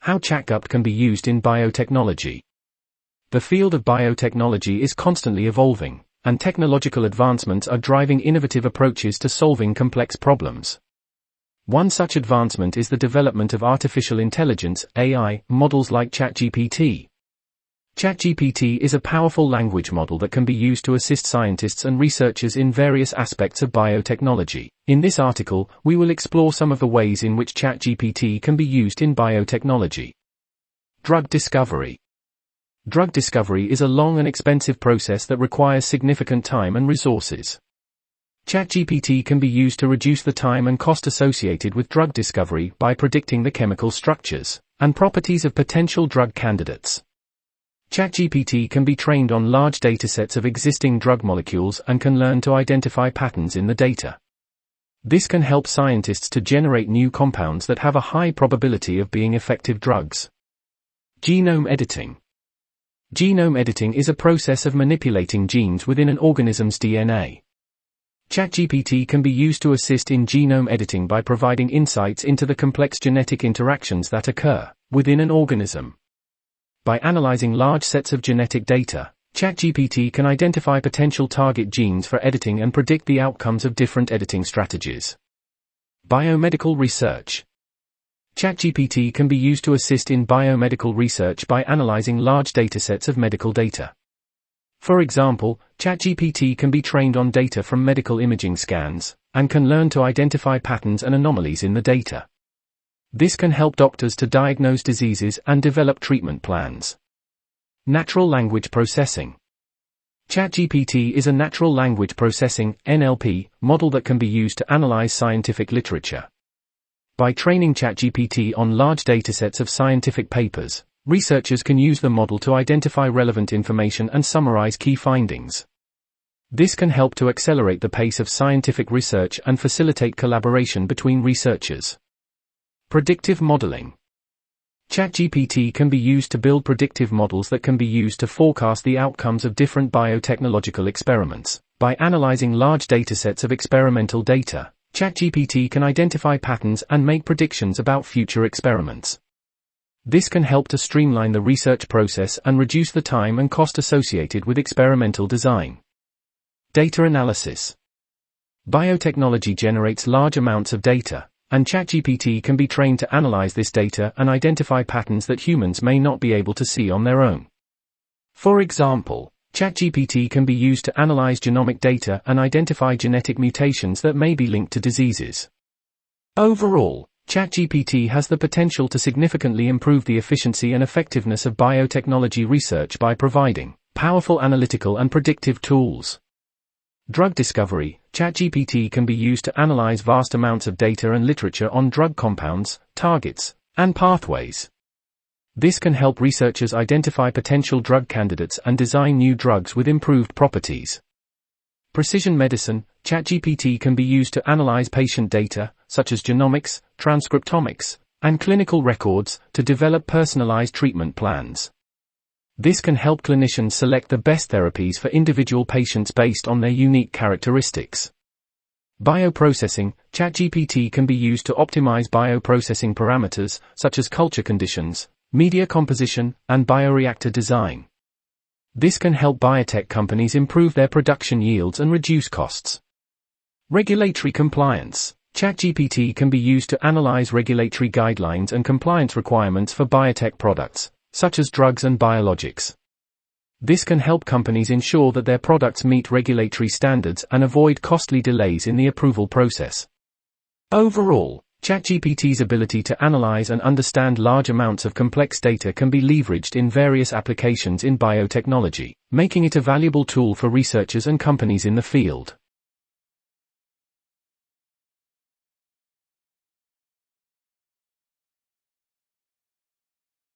How Chatgpt can be used in biotechnology. The field of biotechnology is constantly evolving, and technological advancements are driving innovative approaches to solving complex problems. One such advancement is the development of artificial intelligence (AI) models like Chatgpt. Chatgpt is a powerful language model that can be used to assist scientists and researchers in various aspects of biotechnology. In this article, we will explore some of the ways in which Chatgpt can be used in biotechnology. Drug discovery. Drug discovery is a long and expensive process that requires significant time and resources. Chatgpt can be used to reduce the time and cost associated with drug discovery by predicting the chemical structures and properties of potential drug candidates. Chatgpt can be trained on large datasets of existing drug molecules and can learn to identify patterns in the data. This can help scientists to generate new compounds that have a high probability of being effective drugs. Genome editing. Genome editing is a process of manipulating genes within an organism's DNA. Chatgpt can be used to assist in genome editing by providing insights into the complex genetic interactions that occur within an organism. By analyzing large sets of genetic data, Chatgpt can identify potential target genes for editing and predict the outcomes of different editing strategies. Biomedical research. Chatgpt can be used to assist in biomedical research by analyzing large datasets of medical data. For example, Chatgpt can be trained on data from medical imaging scans, and can learn to identify patterns and anomalies in the data. This can help doctors to diagnose diseases and develop treatment plans. Natural language processing. Chatgpt is a natural language processing (NLP) model that can be used to analyze scientific literature. By training Chatgpt on large datasets of scientific papers, researchers can use the model to identify relevant information and summarize key findings. This can help to accelerate the pace of scientific research and facilitate collaboration between researchers. Predictive modeling. Chatgpt can be used to build predictive models that can be used to forecast the outcomes of different biotechnological experiments. By analyzing large datasets of experimental data, Chatgpt can identify patterns and make predictions about future experiments. This can help to streamline the research process and reduce the time and cost associated with experimental design. Data analysis. Biotechnology generates large amounts of data, and Chatgpt can be trained to analyze this data and identify patterns that humans may not be able to see on their own. For example, Chatgpt can be used to analyze genomic data and identify genetic mutations that may be linked to diseases. Overall, Chatgpt has the potential to significantly improve the efficiency and effectiveness of biotechnology research by providing powerful analytical and predictive tools. Drug discovery. Chatgpt can be used to analyze vast amounts of data and literature on drug compounds, targets, and pathways. This can help researchers identify potential drug candidates and design new drugs with improved properties. Precision medicine. Chatgpt can be used to analyze patient data, such as genomics, transcriptomics, and clinical records, to develop personalized treatment plans. This can help clinicians select the best therapies for individual patients based on their unique characteristics. Bioprocessing. Chatgpt can be used to optimize bioprocessing parameters, such as culture conditions, media composition, and bioreactor design. This can help biotech companies improve their production yields and reduce costs. Regulatory compliance. Chatgpt can be used to analyze regulatory guidelines and compliance requirements for biotech products, such as drugs and biologics. This can help companies ensure that their products meet regulatory standards and avoid costly delays in the approval process. Overall, Chatgpt's ability to analyze and understand large amounts of complex data can be leveraged in various applications in biotechnology, making it a valuable tool for researchers and companies in the field.